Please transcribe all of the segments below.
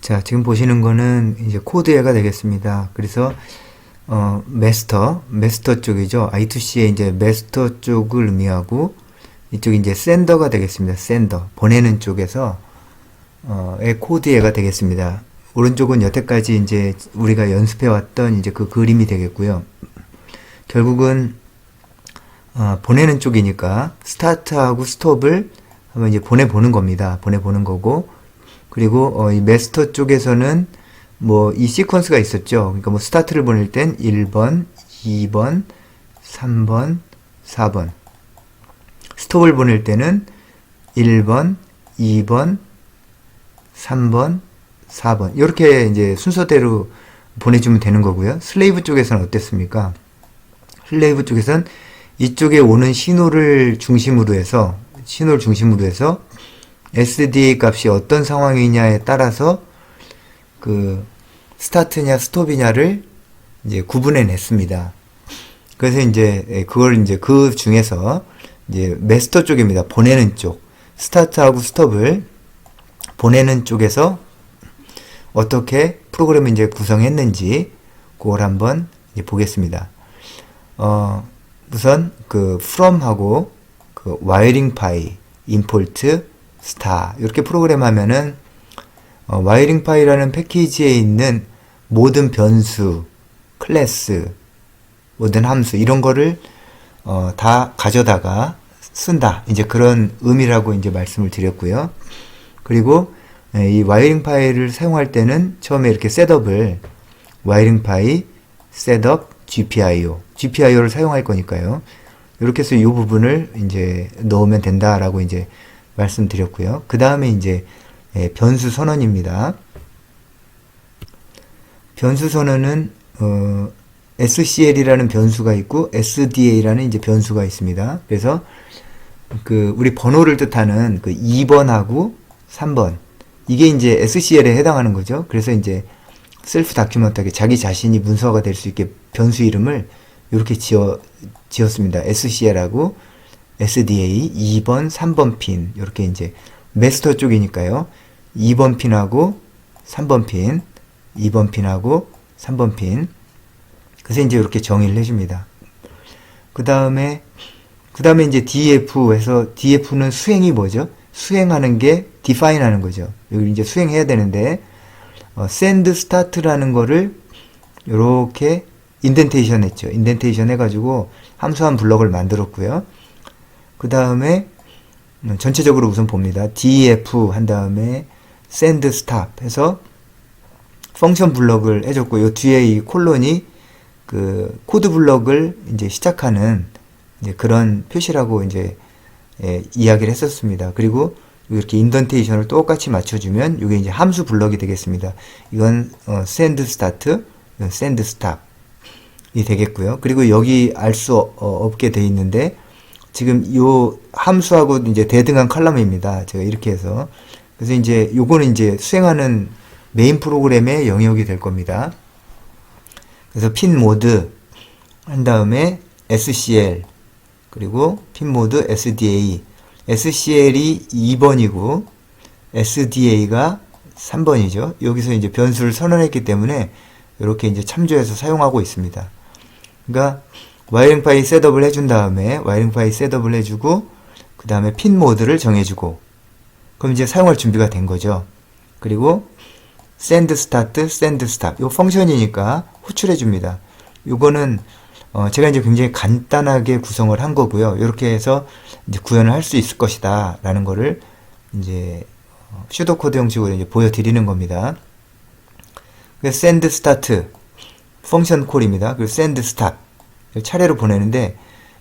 자, 지금 보시는 거는 이제 코드에가 되겠습니다. 그래서 마스터 쪽이죠. I2C의 이제 마스터 쪽을 의미하고 이쪽이 이제 샌더가 되겠습니다. 샌더, 보내는 쪽에서 의 코드에가 되겠습니다. 오른쪽은 여태까지 이제 우리가 연습해 왔던 이제 그 그림이 되겠고요. 결국은 보내는 쪽이니까 스타트하고 스톱을 한번 이제 보내보는 겁니다. 보내보는 거고, 그리고 이 마스터 쪽에서는 뭐 이 시퀀스가 있었죠. 그러니까 뭐 스타트를 보낼 땐 1번, 2번, 3번, 4번. 스톱을 보낼 때는 1번, 2번, 3번, 4번. 이렇게 이제 순서대로 보내주면 되는 거고요. 슬레이브 쪽에서는 어땠습니까? 슬레이브 쪽에서는 이쪽에 오는 신호를 중심으로 해서 SDA 값이 어떤 상황이냐에 따라서 그 스타트냐 스톱이냐를 이제 구분해 냈습니다. 그래서 이제 그걸 이제 그 중에서 이제 마스터 쪽입니다. 보내는 쪽. 스타트하고 스톱을 보내는 쪽에서 어떻게 프로그램을 이제 구성했는지 그걸 한번 이제 보겠습니다. 우선 그 from하고 그 wiring py, import, star 이렇게 프로그램 하면은 wiring py라는 패키지에 있는 모든 변수, 클래스, 모든 함수 이런 거를 다 가져다가 쓴다. 이제 그런 의미라고 이제 말씀을 드렸고요. 그리고 이 와이링 파일을 사용할 때는 처음에 이렇게 셋업을 와이링 파일 셋업 GPIO를 사용할 거니까요. 이렇게 해서 이 부분을 이제 넣으면 된다라고 이제 말씀드렸고요. 그 다음에 이제 변수 선언입니다. 변수 선언은 SCL이라는 변수가 있고 SDA라는 이제 변수가 있습니다. 그래서 그 우리 번호를 뜻하는 그 2번하고 3번 이게 이제 SCL에 해당하는 거죠. 그래서 이제 셀프 다큐먼트하게 자기 자신이 문서화가 될 수 있게 변수 이름을 이렇게 지었습니다. SCL하고 SDA 2번, 3번 핀 이렇게 이제 마스터 쪽이니까요. 2번 핀하고 3번 핀, 2번 핀하고 3번 핀. 그래서 이제 이렇게 정의를 해줍니다. 그 다음에 이제 DF 해서 DF는 수행이 뭐죠? 수행하는 게 define 하는 거죠. 여기 이제 수행해야 되는데 send start라는 거를 이렇게 인덴테이션 했죠. 인덴테이션 해가지고 함수한 블럭을 만들었고요. 그 다음에 전체적으로 우선 봅니다. def 한 다음에 send stop 해서 펑션 블럭을 해줬고 요 뒤에 이 콜론이 그 코드 블럭을 이제 시작하는 이제 그런 표시라고 이제 이야기를 했었습니다. 그리고 이렇게 인덴테이션을 똑같이 맞춰주면 이게 이제 함수 블럭이 되겠습니다. 이건 send start, 이건 send stop이 되겠고요. 그리고 여기 알 수 없게 돼 있는데 지금 요 함수하고 이제 대등한 컬럼입니다. 제가 이렇게 해서 그래서 이제 요거는 이제 수행하는 메인 프로그램의 영역이 될 겁니다. 그래서 핀 모드 한 다음에 SCL 그리고 핀 모드 SDA SCL이 2번이고 SDA가 3번이죠. 여기서 이제 변수를 선언했기 때문에 이렇게 이제 참조해서 사용하고 있습니다. 그러니까 와이링 파일 셋업을 해준 다음에 와이링 파일 셋업을 해주고 그 다음에 핀 모드를 정해주고 그럼 이제 사용할 준비가 된 거죠. 그리고 send start, send stop 요 펑션이니까 호출해 줍니다. 요거는 제가 이제 굉장히 간단하게 구성을 한 거고요. 이렇게 해서 이제 구현을 할 수 있을 것이다 라는 거를 이제 슈도 코드 형식으로 이제 보여드리는 겁니다. 그래서 send start 펑션 콜입니다. 그리고 send stop 차례로 보내는데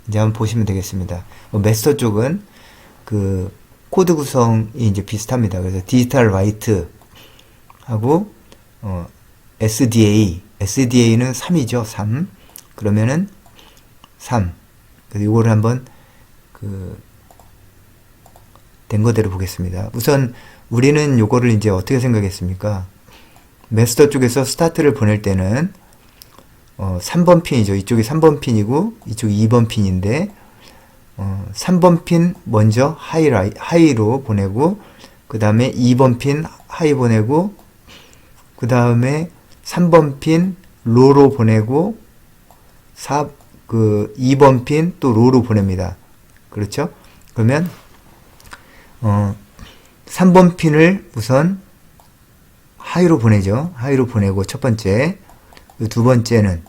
이제 한번 보시면 되겠습니다. 마스터 쪽은 그 코드 구성이 이제 비슷합니다. 그래서 디지털 라이트 하고 SDA는 3이죠. 3. 그러면은 3. 그래서 이거를 한번 된 거대로 보겠습니다. 우선 우리는 요거를 이제 어떻게 생각했습니까? 마스터 쪽에서 스타트를 보낼 때는 3번 핀이죠. 이쪽이 3번 핀이고 이쪽이 2번 핀인데 3번 핀 먼저 하이로 보내고 그 다음에 2번 핀 하이 보내고 그 다음에 3번 핀 로로 보내고 2번 핀 또 로로 보냅니다. 그렇죠? 그러면 3번 핀을 우선 하이로 보내죠. 하이로 보내고 첫 번째, 두 번째는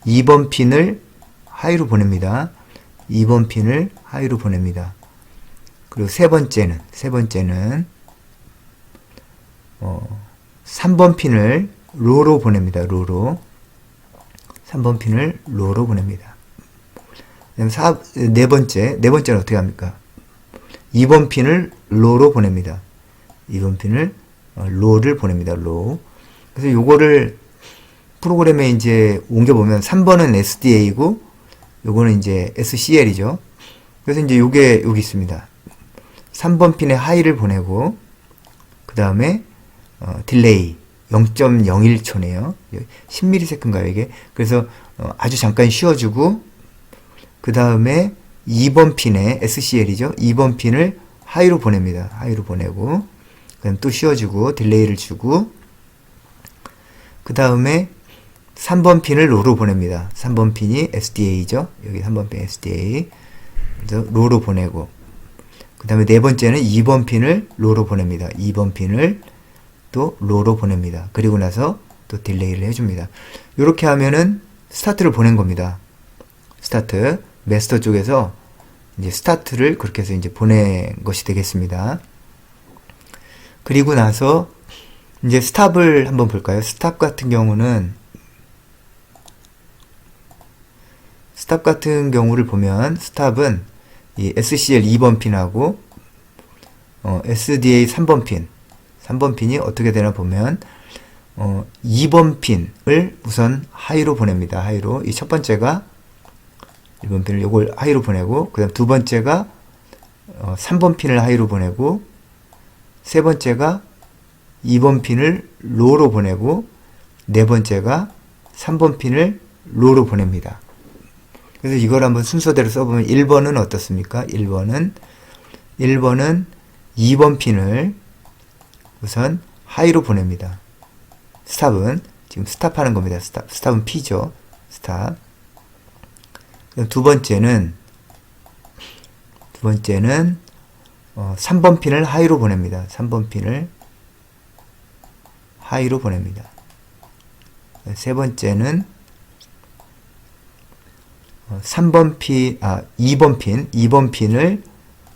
2번 핀을 하이로 보냅니다. 2번 핀을 하이로 보냅니다. 그리고 세 번째는 3번 핀을 로로 보냅니다. 로로. 3번 핀을 로로 보냅니다. 네 번째는 어떻게 합니까? 2번 핀을 로로 보냅니다. 2번 핀을 로를 보냅니다. 로. 그래서 요거를 프로그램에 이제 옮겨보면 3번은 SDA고 요거는 이제 SCL이죠. 그래서 이제 요게 여기 있습니다. 3번 핀에 하이를 보내고 그 다음에 딜레이 0.01초네요. 10ms인가요 이게? 그래서 아주 잠깐 쉬어주고 그 다음에 2번 핀에 SCL이죠. 2번 핀을 하이로 보냅니다. 하이로 보내고 그다음 또 쉬어주고 딜레이를 주고 그 다음에 3번 핀을 로로 보냅니다. 3번 핀이 SDA죠. 여기 3번 핀 SDA. 그래서 로로 보내고 그 다음에 네 번째는 2번 핀을 로로 보냅니다. 2번 핀을 또 로로 보냅니다. 그리고 나서 또 딜레이를 해줍니다. 이렇게 하면은 스타트를 보낸 겁니다. 스타트. 마스터 쪽에서 이제 스타트를 그렇게 해서 이제 보낸 것이 되겠습니다. 그리고 나서 이제 스탑을 한번 볼까요? 스탑 같은 경우는 경우를 보면 스탑은 이 SCL 2번 핀하고 SDA 3번 핀이 어떻게 되나 보면 2번 핀을 우선 하이로 보냅니다. 하이로. 이 첫 번째가 1번 핀을 요걸 하이로 보내고 그 다음 두 번째가 3번 핀을 하이로 보내고 세 번째가 2번 핀을 로로 보내고 네 번째가 3번 핀을 로로 보냅니다. 그래서 이걸 한번 순서대로 써보면 1번은 어떻습니까? 1번은 2번 핀을 우선 하이로 보냅니다. 스탑은 지금 스탑하는 겁니다. 스탑은 P죠. 스탑. 두 번째는 3번 핀을 하이로 보냅니다. 3번 핀을 하이로 보냅니다. 세 번째는 2번 핀을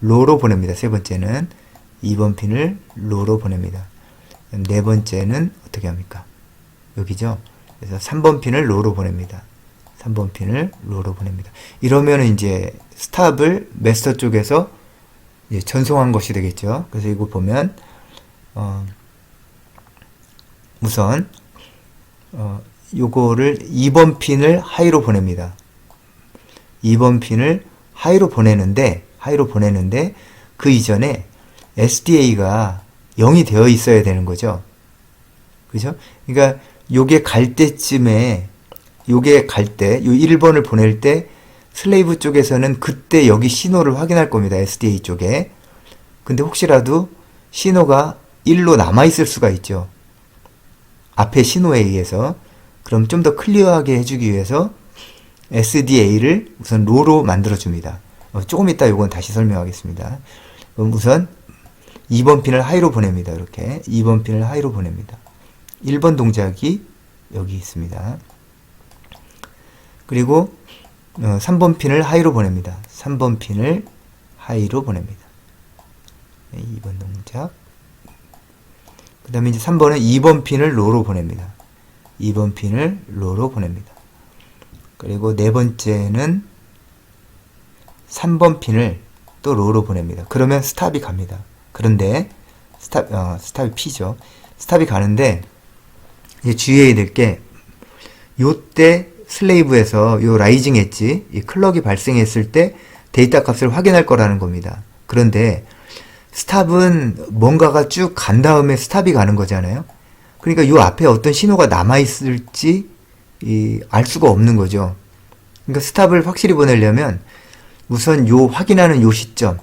로로 보냅니다. 세 번째는 2번 핀을 로로 보냅니다. 네 번째는 어떻게 합니까? 여기죠. 그래서 3번 핀을 로로 보냅니다. 3번 핀을 로로 보냅니다. 이러면 이제 스탑을 마스터 쪽에서 이제 전송한 것이 되겠죠. 그래서 이거 보면 우선 요거를 2번 핀을 하이로 보냅니다. 2번 핀을 하이로 보내는데 그 이전에 SDA가 0이 되어 있어야 되는 거죠. 그죠? 그러니까 요게 갈 때쯤에 요 1번을 보낼 때 슬레이브 쪽에서는 그때 여기 신호를 확인할 겁니다. SDA 쪽에. 근데 혹시라도 신호가 1로 남아있을 수가 있죠. 앞에 신호에 의해서. 그럼 좀 더 클리어하게 해주기 위해서 SDA를 우선 로로 만들어줍니다. 조금 이따 요건 다시 설명하겠습니다. 그럼 우선 2번 핀을 하이로 보냅니다. 이렇게 2번 핀을 하이로 보냅니다. 1번 동작이 여기 있습니다. 그리고 3번 핀을 하이로 보냅니다. 3번 핀을 하이로 보냅니다. 2번 동작. 그 다음에 이제 3번은 2번 핀을 로로 보냅니다. 2번 핀을 로로 보냅니다. 그리고 네 번째는 3번 핀을 또 로로 보냅니다. 그러면 스탑이 갑니다. 그런데 스탑이 P죠. 스탑이 가는데 이제 주의해야 될 게 요때 슬레이브에서 요 라이징 엣지 이 클럭이 발생했을 때 데이터 값을 확인할 거라는 겁니다. 그런데 스탑은 뭔가가 쭉 간 다음에 스탑이 가는 거잖아요. 그러니까 요 앞에 어떤 신호가 남아있을지 알 수가 없는 거죠. 그러니까 스탑을 확실히 보내려면 우선 확인하는 요 시점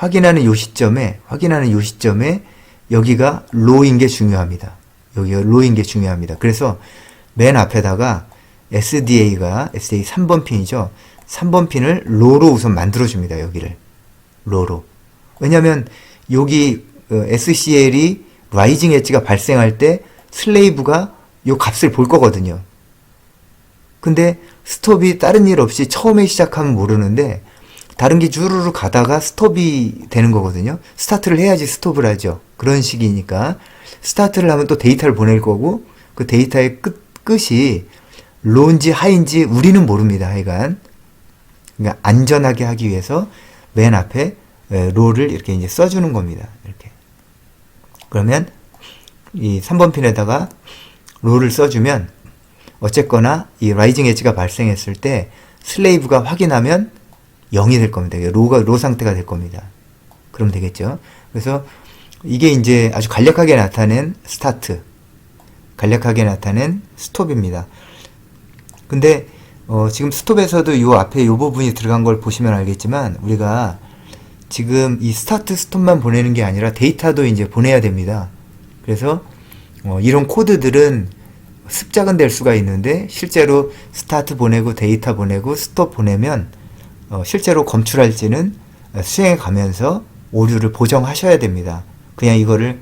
확인하는 요 시점에 여기가 로우인 게 중요합니다. 여기가 로우인 게 중요합니다. 그래서 맨 앞에다가 SDA 3번 핀이죠. 3번 핀을 로로 우선 만들어줍니다. 여기를. 로로. 왜냐면 여기 SCL이 라이징 엣지가 발생할 때 슬레이브가 요 값을 볼 거거든요. 근데 스톱이 다른 일 없이 처음에 시작하면 모르는데 다른 게 주르르 가다가 스톱이 되는 거거든요. 스타트를 해야지 스톱을 하죠. 그런 식이니까 스타트를 하면 또 데이터를 보낼 거고 그 데이터의 끝이 로인지 하인지 우리는 모릅니다. 하여간 그러니까 안전하게 하기 위해서 맨 앞에 로를 이렇게 이제 써주는 겁니다. 이렇게. 그러면 이 3번 핀에다가 로를 써주면 어쨌거나 이 라이징 엣지가 발생했을 때 슬레이브가 확인하면 0이 될 겁니다. 로 상태가 될 겁니다. 그럼 되겠죠. 그래서 이게 이제 아주 간략하게 나타낸 스타트, 간략하게 나타낸 스톱입니다. 근데 지금 스톱에서도 요 앞에 요 부분이 들어간 걸 보시면 알겠지만 우리가 지금 이 스타트 스톱만 보내는 게 아니라 데이터도 이제 보내야 됩니다. 그래서 이런 코드들은 습작은 될 수가 있는데 실제로 스타트 보내고 데이터 보내고 스톱 보내면 실제로 검출할지는 수행해 가면서 오류를 보정하셔야 됩니다. 그냥 이거를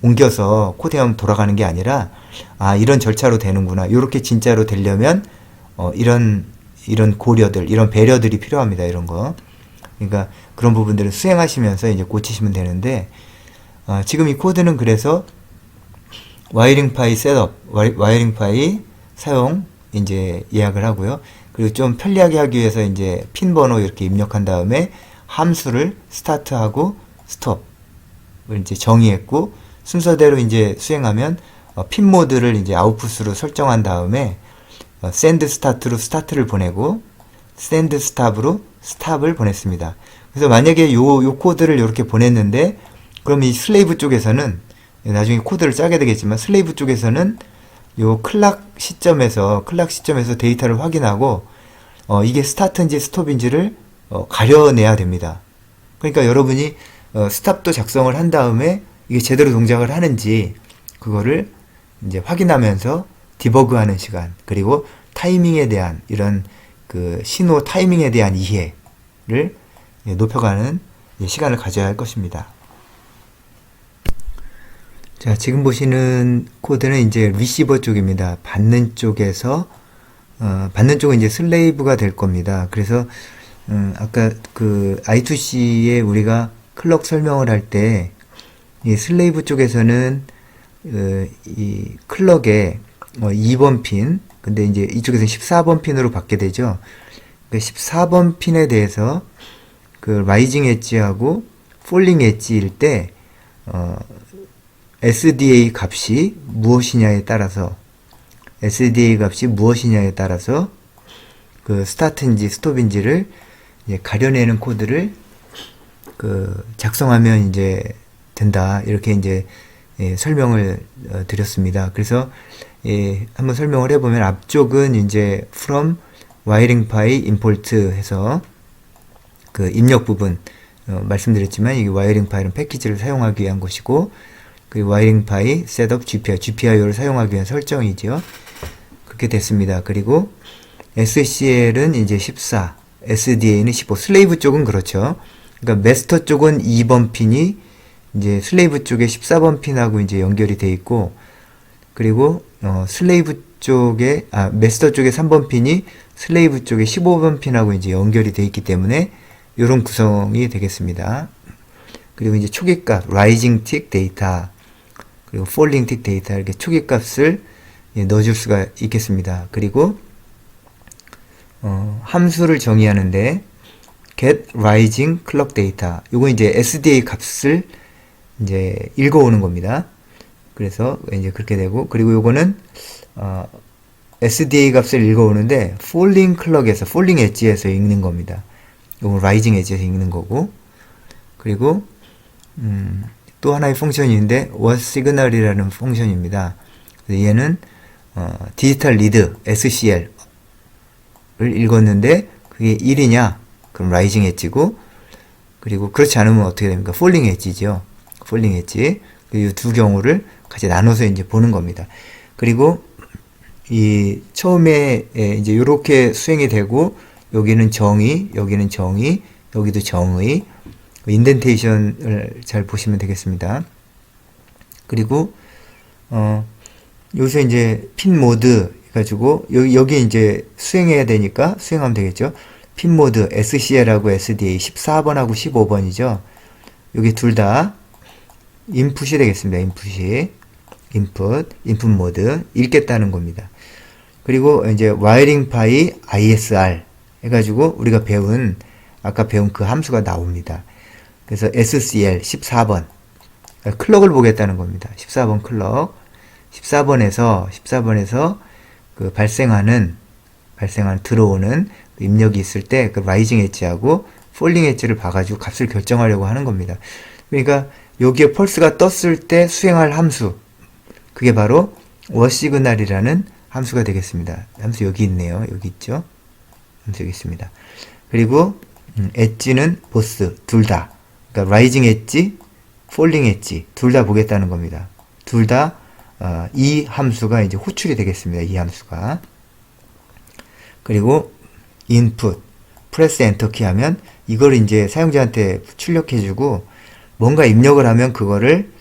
옮겨서 코딩하면 돌아가는 게 아니라 이런 절차로 되는구나. 이렇게 진짜로 되려면 이런 고려들, 이런 배려들이 필요합니다. 이런 거. 그러니까 그런 부분들을 수행하시면서 이제 고치시면 되는데 지금 이 코드는 그래서 와이링 파이 셋업, 와이링 파이 사용 이제 예약을 하고요. 그리고 좀 편리하게 하기 위해서 이제 핀 번호 이렇게 입력한 다음에 함수를 스타트하고 스톱을 이제 정의했고 순서대로 이제 수행하면 핀 모드를 이제 아웃풋으로 설정한 다음에 샌드 스타트로 스타트를 보내고 샌드 스탑으로 스탑을 보냈습니다. 그래서 만약에 요 코드를 이렇게 보냈는데 그럼 이 슬레이브 쪽에서는 나중에 코드를 짜게 되겠지만 슬레이브 쪽에서는 요 클락 시점에서 데이터를 확인하고 이게 스타트인지 스톱인지를 가려내야 됩니다. 그러니까 여러분이 스탑도 작성을 한 다음에 이게 제대로 동작을 하는지 그거를 이제 확인하면서 디버그하는 시간 그리고 타이밍에 대한 이런 그 신호 타이밍에 대한 이해를 높여가는 시간을 가져야 할 것입니다. 자, 지금 보시는 코드는 이제 리시버 쪽입니다. 받는 쪽에서 받는 쪽은 이제 슬레이브가 될 겁니다. 그래서 아까 그 I2C에 우리가 클럭 설명을 할 때 이 슬레이브 쪽에서는 이 클럭에 2번 핀, 근데 이제 이쪽에서 14번 핀으로 받게 되죠. 그 14번 핀에 대해서 그 라이징 엣지하고 폴링 엣지일 때 SDA 값이 무엇이냐에 따라서 그 스타트인지 스톱인지를 이제 가려내는 코드를 그 작성하면 이제 된다. 이렇게 이제 설명을 드렸습니다. 그래서 한번 설명을 해보면 앞쪽은 이제 from wiring py import 해서 그 입력 부분 말씀드렸지만 이게 wiring py는 패키지를 사용하기 위한 것이고 그 wiring py setup GPIO를 사용하기 위한 설정이죠. 그렇게 됐습니다. 그리고 SCL은 이제 14, SDA는 15. 슬레이브 쪽은 그렇죠. 그러니까 마스터 쪽은 2번 핀이 이제 슬레이브 쪽에 14번 핀하고 이제 연결이 돼 있고, 그리고 슬레이브 쪽에 마스터 쪽에 3번 핀이 슬레이브 쪽에 15번 핀하고 이제 연결이 돼 있기 때문에 이런 구성이 되겠습니다. 그리고 이제 초기값 라이징 틱 데이터 그리고 폴링 틱 데이터 이렇게 초기값을 넣어줄 수가 있겠습니다. 그리고 함수를 정의하는데 get rising clock data 요거 이제 SDA 값을 이제 읽어오는 겁니다. 그래서 이제 그렇게 되고, 그리고 요거는 SDA 값을 읽어오는데 falling clock에서 falling 엣지에서 읽는 겁니다. 요거 rising 엣지에서 읽는 거고, 그리고 또 하나의 펑션인데 was signal이라는 펑션입니다. 얘는 디지털 리드 SCL을 읽었는데 그게 1이냐? 그럼 라이징 엣지고, 그리고 그렇지 않으면 어떻게 됩니까? 폴링 엣지죠. 폴링 엣지. 이 두 경우를 같이 나눠서 이제 보는 겁니다. 그리고 이 처음에 이제 이렇게 수행이 되고 여기는 정의, 여기는 정의, 여기도 정의. 인덴테이션을 잘 보시면 되겠습니다. 그리고 여기서 이제 핀 모드 해가지고 여기 이제 수행해야 되니까 수행하면 되겠죠. 핀 모드 SCL하고 SDA 14번하고 15번이죠. 여기 둘 다 인풋이 되겠습니다. 인풋이 인풋 모드 읽겠다는 겁니다. 그리고 이제 와이링 파이 ISR 해가지고 우리가 아까 배운 그 함수가 나옵니다. 그래서 SCL 14번 클럭을 보겠다는 겁니다. 14번 클럭 14번에서 그 발생하는 들어오는 입력이 있을 때 그 라이징 엣지하고 폴링 엣지를 봐가지고 값을 결정하려고 하는 겁니다. 그러니까 여기에 펄스가 떴을 때 수행할 함수, 그게 바로 워시그널이라는 함수가 되겠습니다. 함수 여기 있네요. 여기 있죠. 함수 여기 있습니다. 그리고 엣지는 보스 둘 다, 그러니까 라이징 엣지, 폴링 엣지 둘 다 보겠다는 겁니다. 둘 다 이 함수가 이제 호출이 되겠습니다. 이 함수가. 그리고 인풋 프레스 엔터키 하면 이걸 이제 사용자한테 출력해주고 뭔가 입력을 하면 그거를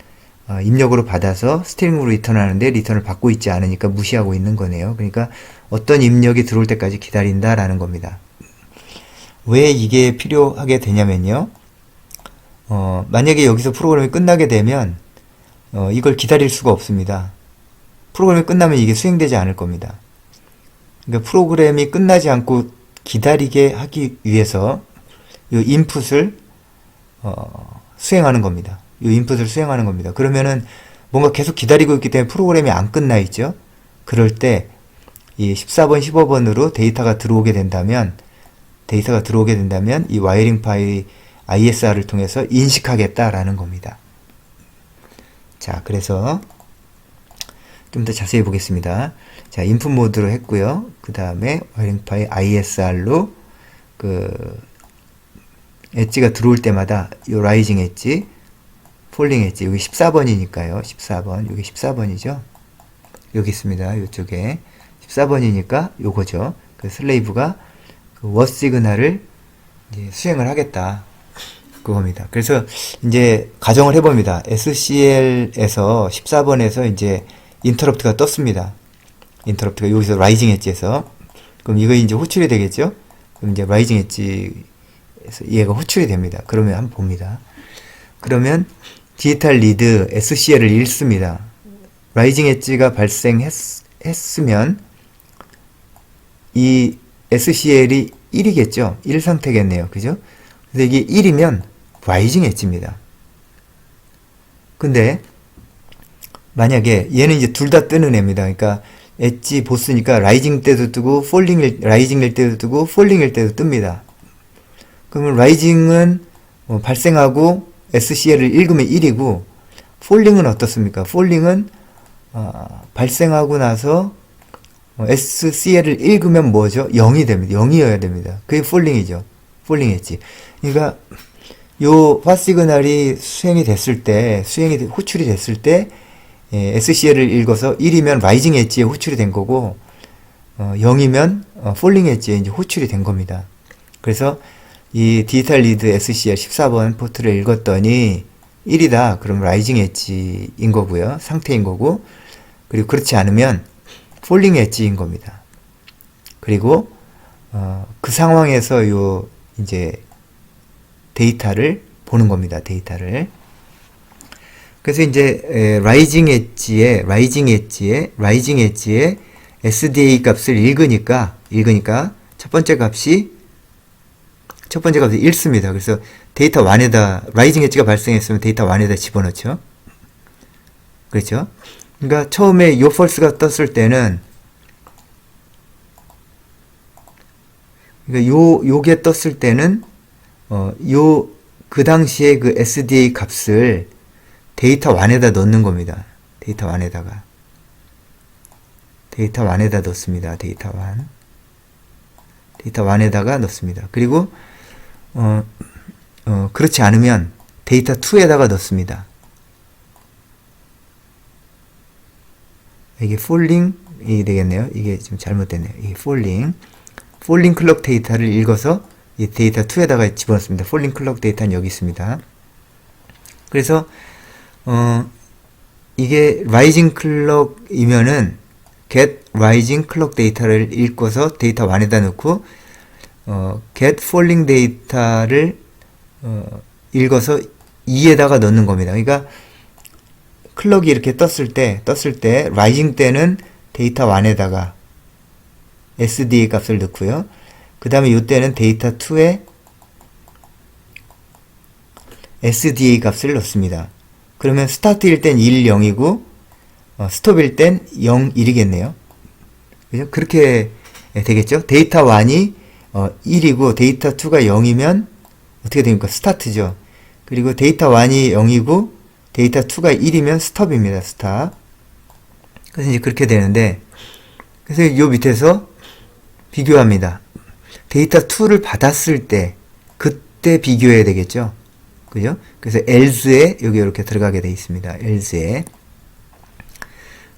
입력으로 받아서 스트링으로 리턴하는데 리턴을 받고 있지 않으니까 무시하고 있는 거네요. 그러니까 어떤 입력이 들어올 때까지 기다린다라는 겁니다. 왜 이게 필요하게 되냐면요. 만약에 여기서 프로그램이 끝나게 되면 이걸 기다릴 수가 없습니다. 프로그램이 끝나면 이게 수행되지 않을 겁니다. 그러니까 프로그램이 끝나지 않고 기다리게 하기 위해서 이 인풋을 수행하는 겁니다. 이 인풋을 수행하는 겁니다. 그러면은 뭔가 계속 기다리고 있기 때문에 프로그램이 안 끝나 있죠. 그럴 때 이 14번, 15번으로 데이터가 들어오게 된다면 이 와이링 파일 ISR을 통해서 인식하겠다라는 겁니다. 자, 그래서 좀 더 자세히 보겠습니다. 자, 인풋 모드로 했고요. 그 다음에 와이링 파일 ISR로 엣지가 들어올 때마다 요 라이징 엣지, 폴링 엣지, 여기 14번이니까요. 14번, 여기 14번이죠. 여기 있습니다. 요쪽에 14번이니까 요거죠. 그 슬레이브가 그 워 시그널을 이제 수행을 하겠다. 그겁니다. 그래서 이제 가정을 해봅니다. SCL에서 14번에서 이제 인터럽트가 떴습니다. 인터럽트가 여기서 라이징 엣지에서. 그럼 이거 이제 호출이 되겠죠? 그럼 이제 라이징 엣지에서 얘가 호출이 됩니다. 그러면 한번 봅니다. 그러면 디지털 리드 SCL을 읽습니다. 라이징 엣지가 발생했으면 이 SCL이 1이겠죠? 1 상태겠네요. 그죠? 근데 이게 1이면 라이징 엣지입니다. 근데 만약에 얘는 이제 둘 다 뜨는 애입니다. 그러니까 엣지 보스니까 라이징 때도 뜨고 라이징일 때도 뜨고 폴링일 때도 뜹니다. 그러면 라이징은 발생하고 SCL을 읽으면 1이고 폴링은 어떻습니까? 폴링은 발생하고 나서 SCL을 읽으면 뭐죠? 0이 됩니다. 0이어야 됩니다. 그게 폴링이죠. 폴링 엣지. 그러니까 요 화시그널이 호출이 됐을 때 SCL을 읽어서 1이면 라이징 엣지에 호출이 된 거고 0이면 폴링 엣지에 이제 호출이 된 겁니다. 그래서 이 디지털 리드 SCL 14번 포트를 읽었더니 1이다. 그럼 라이징 엣지인 거고요. 상태인 거고. 그리고 그렇지 않으면 폴링 엣지인 겁니다. 그리고 그 상황에서 요 이제 데이터를 보는 겁니다. 데이터를. 그래서 이제 라이징 엣지에 SDA 값을 읽으니까 첫 번째 값이 읽습니다. 그래서 데이터 1에다 라이징 엣지가 발생했으면 데이터 1에다 집어넣죠. 그렇죠? 그러니까 처음에 요 펄스가 떴을 때는 그러니까 요게 떴을 때는 그 당시에 그 SDA 값을 데이터 1에다 넣는 겁니다. 데이터 1에다 넣습니다. 데이터 1에다가 넣습니다. 그리고 그렇지 않으면 데이터 2에다가 넣습니다. 이게 폴링이 되겠네요. 이게 좀 잘못됐네요. 이게 폴링 클럭 데이터를 읽어서 이 데이터 2에다가 집어넣습니다. 폴링 클럭 데이터는 여기 있습니다. 그래서 이게 라이징 클럭이면은 get rising 클럭 데이터를 읽고서 데이터 1에다 넣고 get falling 데이터를 읽어서 2에다가 넣는 겁니다. 그러니까 클럭이 이렇게 떴을 때 라이징 때는 데이터 1에다가 SDA 값을 넣고요. 그 다음에 이때는 데이터 2에 SDA 값을 넣습니다. 그러면 스타트일 땐 1, 0이고 스톱일 땐 0, 1이겠네요. 그죠? 그렇게 되겠죠? 데이터 1이 1이고 데이터 2가 0이면 어떻게 됩니까? 스타트죠. 그리고 데이터 1이 0이고 데이터 2가 1이면 스톱입니다. 스탑. 그래서 이제 그렇게 되는데, 그래서 요 밑에서 비교합니다. 데이터 2를 받았을 때, 그때 비교해야 되겠죠? 그죠? 그래서 else에 여기 이렇게 들어가게 되어 있습니다. else에.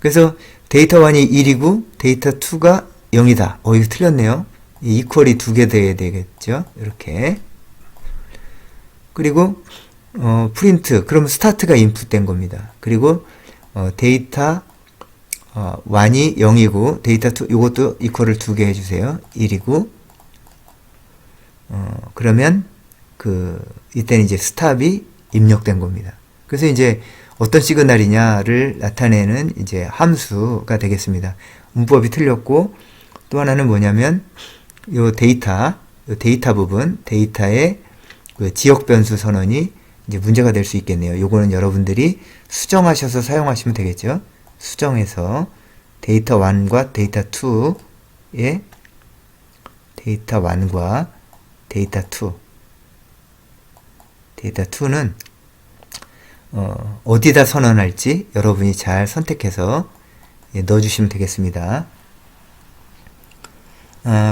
그래서 데이터 1이 1이고 데이터 2가 0이다. 이거 틀렸네요. 이 이퀄이 두 개 돼야 되겠죠? 이렇게. 그리고 프린트, 그럼 스타트가 인풋된 겁니다. 그리고 데이터 1이 0이고 데이터 2, 이것도 이퀄을 두 개 해주세요. 1이고 그러면 이때는 이제 스탑이 입력된 겁니다. 그래서 이제 어떤 시그널이냐를 나타내는 이제 함수가 되겠습니다. 문법이 틀렸고 또 하나는 뭐냐면 요 데이터 부분, 데이터의 그 지역 변수 선언이 이제 문제가 될 수 있겠네요. 요거는 여러분들이 수정하셔서 사용하시면 되겠죠. 수정해서 데이터 1과 데이터 2의 데이터 1과 데이터 2 데이터 2는 어디다 선언할지 여러분이 잘 선택해서 넣어주시면 되겠습니다.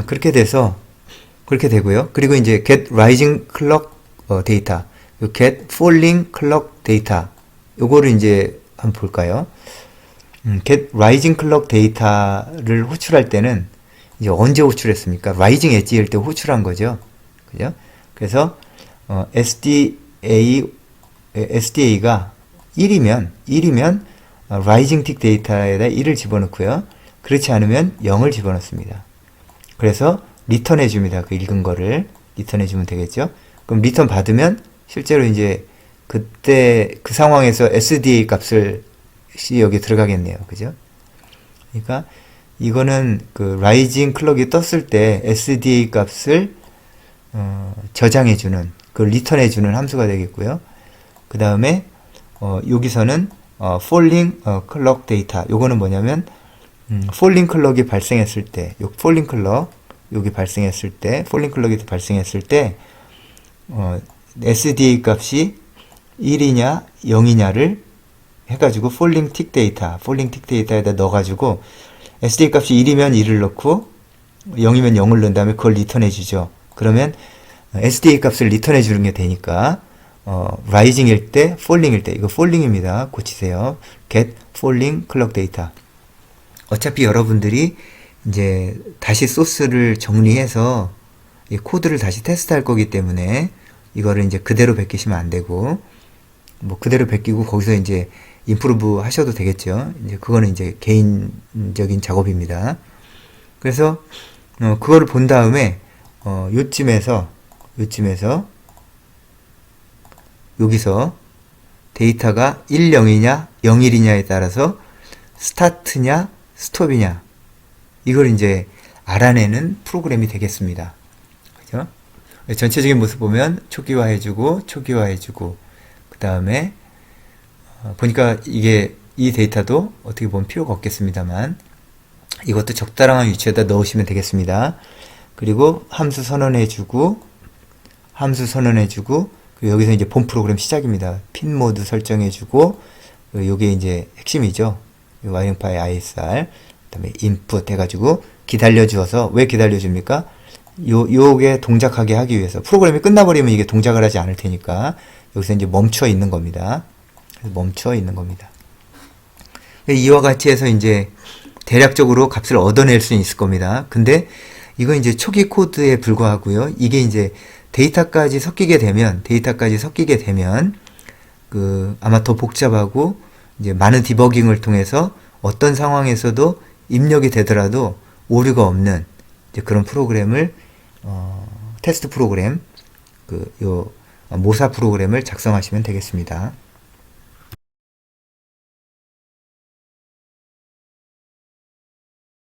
그렇게 되고요. 그리고 이제 get rising clock 데이터, get falling clock 데이터, 요거를 이제 한번 볼까요? get rising clock 데이터를 호출할 때는 이제 언제 호출했습니까? rising 엣지일 때 호출한 거죠. 그죠? 그래서 SDA가 1이면 rising tick 데이터에다 1을 집어넣고요. 그렇지 않으면 0을 집어넣습니다. 그래서 리턴해 줍니다. 그 읽은 거를 리턴해 주면 되겠죠. 그럼 리턴 받으면 실제로 이제 그때 그 상황에서 SDA 값을 여기 들어가겠네요. 그죠? 그러니까 이거는 그 라이징 클럭이 떴을 때 SDA 값을 저장해 주는, 그 리턴해 주는 함수가 되겠고요. 그 다음에 여기서는 falling clock 데이터, 요거는 뭐냐면 falling clock이 발생했을 때, 요 falling clock 여기 발생했을 때, falling clock이 발생했을 때 SDA 값이 1이냐 0이냐를 해가지고 falling tick 데이터에다 넣어가지고 SDA 값이 1이면 1을 넣고 0이면 0을 넣은 다음에 그걸 리턴해 주죠. 그러면 SDA 값을 리턴해 주는 게 되니까 rising일 때, falling일 때, 이거 falling입니다. 고치세요. get falling clock 데이터. 어차피 여러분들이 이제 다시 소스를 정리해서 이 코드를 다시 테스트할 거기 때문에 이거를 이제 그대로 베끼시면 안 되고, 뭐 그대로 베끼고 거기서 이제 임프루브 하셔도 되겠죠. 이제 그거는 이제 개인적인 작업입니다. 그래서 그거를 본 다음에 요쯤에서 여기서 데이터가 1, 0이냐 0, 1이냐에 따라서 스타트냐 스톱이냐 이걸 이제 알아내는 프로그램이 되겠습니다. 그죠? 전체적인 모습 보면 초기화해주고 그 다음에 보니까 이게 이 데이터도 어떻게 보면 필요가 없겠습니다만 이것도 적당한 위치에다 넣으시면 되겠습니다. 그리고 함수 선언해주고 그리고 여기서 이제 본 프로그램 시작입니다. 핀 모드 설정해주고 요게 이제 핵심이죠. 와이링파이 ISR 그다음에 인풋 해가지고 기다려주어서 왜 기다려줍니까? 요게 동작하게 하기 위해서 프로그램이 끝나버리면 이게 동작을 하지 않을 테니까 여기서 이제 멈춰 있는 겁니다. 멈춰 있는 겁니다. 이와 같이 해서 이제 대략적으로 값을 얻어낼 수 있을 겁니다. 근데 이건 이제 초기 코드에 불과하고요. 이게 이제 데이터까지 섞이게 되면 그 아마 더 복잡하고 이제 많은 디버깅을 통해서 어떤 상황에서도 입력이 되더라도 오류가 없는 이제 그런 프로그램을 테스트 프로그램 요 모사 프로그램을 작성하시면 되겠습니다.